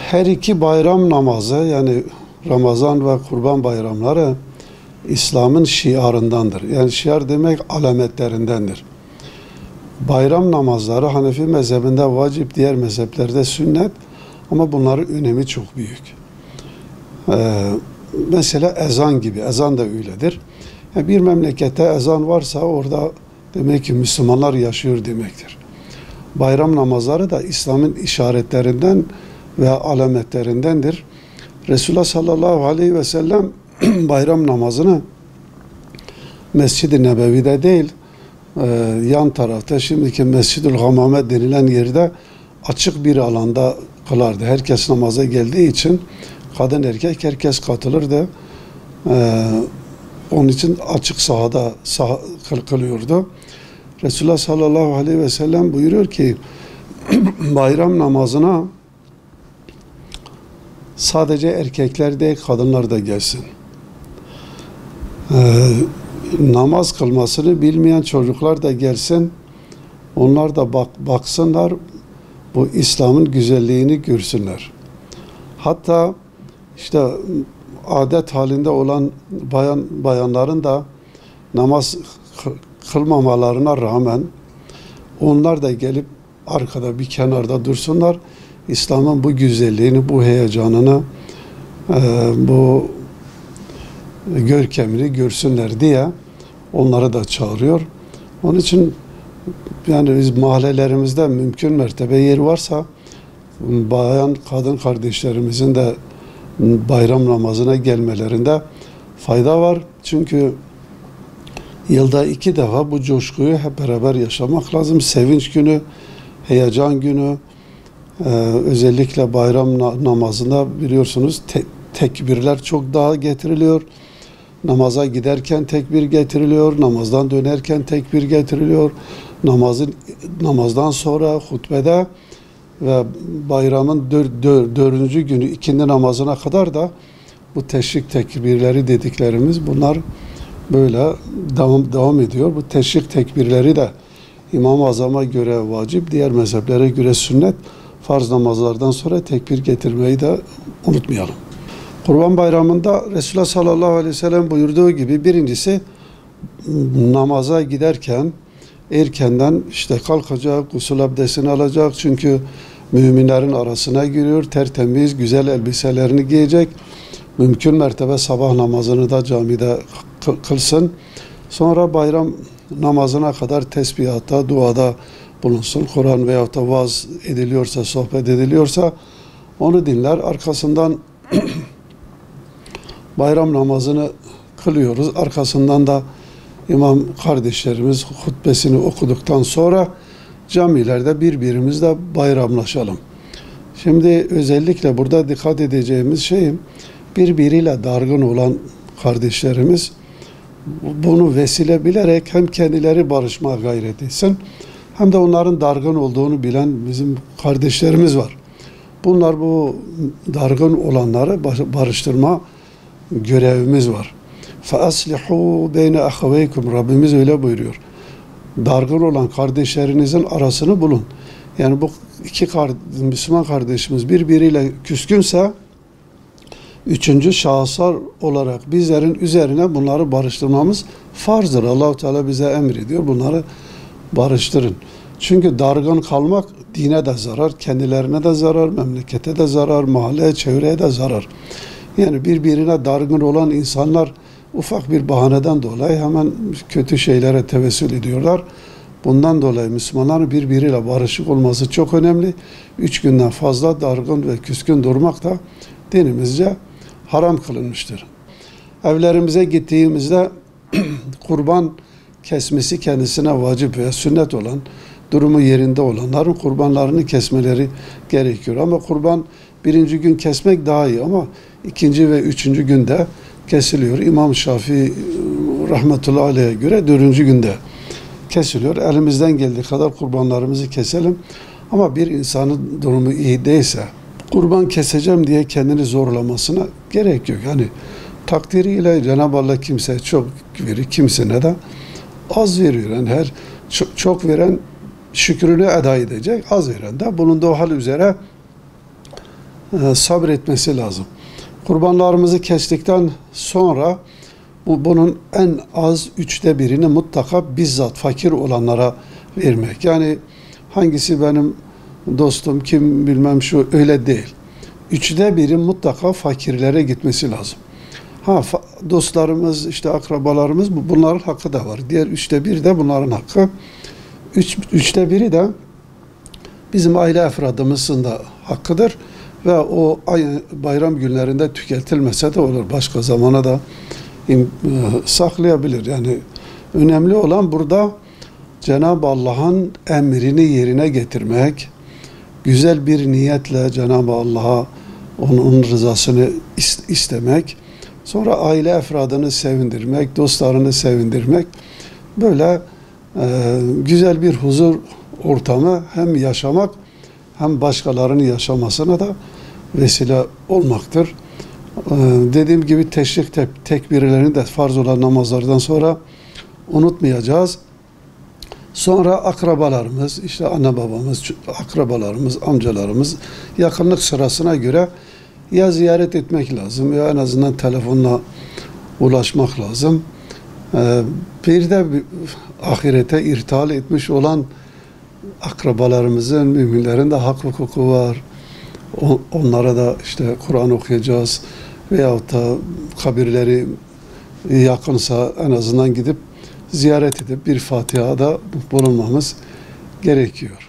Her iki bayram namazı, yani Ramazan ve Kurban bayramları İslam'ın şiarındandır. Yani şiar demek alametlerindendir. Bayram namazları Hanefi mezhebinde vacip, diğer mezheplerde sünnet, ama bunların önemi çok büyük. Mesela ezan gibi, ezan da öyledir. Yani bir memlekette ezan varsa orada demek ki Müslümanlar yaşıyor demektir. Bayram namazları da İslam'ın işaretlerinden ve alametlerindendir. Resulullah sallallahu aleyhi ve sellem bayram namazını Mescid-i Nebevi'de değil, yan tarafta, şimdiki Mescid-ül Hamame denilen yerde açık bir alanda kılardı. Herkes namaza geldiği için kadın erkek herkes katılırdı. Onun için açık sahada kılıyordu. Resulullah sallallahu aleyhi ve sellem buyuruyor ki bayram namazına sadece erkekler değil kadınlar da gelsin. Namaz kılmasını bilmeyen çocuklar da gelsin. Onlar da baksınlar, bu İslam'ın güzelliğini görsünler. Hatta işte adet halinde olan bayanların da namaz kılmamalarına rağmen onlar da gelip arkada bir kenarda dursunlar. İslam'ın bu güzelliğini, bu heyecanını, bu görkemini görsünler diye onları da çağırıyor. Onun için yani biz mahallelerimizde mümkün mertebe yer varsa bayan, kadın kardeşlerimizin de bayram namazına gelmelerinde fayda var. Çünkü yılda 2 defa bu coşkuyu hep beraber yaşamak lazım. Sevinç günü, heyecan günü, özellikle bayram namazında biliyorsunuz tekbirler çok daha getiriliyor. Namaza giderken tekbir getiriliyor, namazdan dönerken tekbir getiriliyor. Namazdan sonra hutbede ve bayramın 4. günü ikindi namazına kadar da bu teşrik tekbirleri dediklerimiz bunlar böyle devam ediyor. Bu teşrik tekbirleri de İmam-ı Azam'a göre vacip, diğer mezheplere göre sünnet. Farz namazlardan sonra tekbir getirmeyi de unutmayalım. Kurban Bayramı'nda Resulullah sallallahu aleyhi ve sellem buyurduğu gibi birincisi namaza giderken erkenden işte kalkacak, gusül abdestini alacak. Çünkü müminlerin arasına giriyor, tertemiz, güzel elbiselerini giyecek. Mümkün mertebe sabah namazını da camide kılsın. Sonra bayram namazına kadar tesbihatta, duada bulunsun. Kur'an veyahut da vaaz ediliyorsa, sohbet ediliyorsa onu dinler. Arkasından bayram namazını kılıyoruz. Arkasından da imam kardeşlerimiz hutbesini okuduktan sonra camilerde birbirimizle bayramlaşalım. Şimdi özellikle burada dikkat edeceğimiz şey, birbiriyle dargın olan kardeşlerimiz bunu vesile bilerek hem kendileri barışmaya gayret etsin, hem de onların dargın olduğunu bilen bizim kardeşlerimiz var. Bunlar bu dargın olanları barıştırma görevimiz var. فَأَصْلِحُوا بَيْنَ أَخَوَيْكُمْ Rabbimiz öyle buyuruyor. Dargın olan kardeşlerinizin arasını bulun. Yani bu iki Müslüman kardeşimiz birbiriyle küskünse üçüncü şahıslar olarak bizlerin üzerine bunları barıştırmamız farzdır. Allah-u Teala bize emrediyor. Bunları barıştırın. Çünkü dargın kalmak dine de zarar, kendilerine de zarar, memlekete de zarar, mahalleye, çevreye de zarar. Yani birbirine dargın olan insanlar ufak bir bahaneden dolayı hemen kötü şeylere tevessül ediyorlar. Bundan dolayı Müslümanların birbiriyle barışık olması çok önemli. 3 günden fazla dargın ve küskün durmak da dinimizce haram kılınmıştır. Evlerimize gittiğimizde kurban kesmesi kendisine vacip veya sünnet olan, durumu yerinde olanların kurbanlarını kesmeleri gerekiyor. Ama kurban 1. gün kesmek daha iyi, ama 2. ve 3. günde kesiliyor. İmam Şafii rahmetullahi aleyh'e göre 4. günde kesiliyor. Elimizden geldiği kadar kurbanlarımızı keselim. Ama bir insanın durumu iyi değilse kurban keseceğim diye kendini zorlamasına gerek yok. Yani takdiriyle Cenab-ı Allah kimseye çok verir, kimsine de az veriyor. Yani çok veren şükrünü eda edecek, az veren de bulunduğu hal üzere sabretmesi lazım. Kurbanlarımızı kestikten sonra bunun en az 1/3'ünü mutlaka bizzat fakir olanlara vermek. Yani hangisi benim dostum, kim bilmem şu, öyle değil. 1/3 mutlaka fakirlere gitmesi lazım. Dostlarımız, işte akrabalarımız, bunların hakkı da var. Diğer 1/3 de bunların hakkı. 1/3 de bizim aile efradımızın da hakkıdır. Ve o bayram günlerinde tüketilmese de olur. Başka zamana da saklayabilir. Yani önemli olan burada Cenab-ı Allah'ın emrini yerine getirmek, güzel bir niyetle Cenab-ı Allah'a onun rızasını istemek, sonra aile efradını sevindirmek, dostlarını sevindirmek, böyle güzel bir huzur ortamı hem yaşamak hem başkalarının yaşamasına da vesile olmaktır. Dediğim gibi teşrik tekbirlerini de farz olan namazlardan sonra unutmayacağız. Sonra akrabalarımız, işte anne babamız, akrabalarımız, amcalarımız yakınlık sırasına göre ya ziyaret etmek lazım ya en azından telefonla ulaşmak lazım. Bir de ahirete irtihal etmiş olan akrabalarımızın, müminlerin de hak hukuku var. Onlara da işte Kur'an okuyacağız veyahut da kabirleri yakınsa en azından gidip ziyaret edip bir Fatiha'da bulunmamız gerekiyor.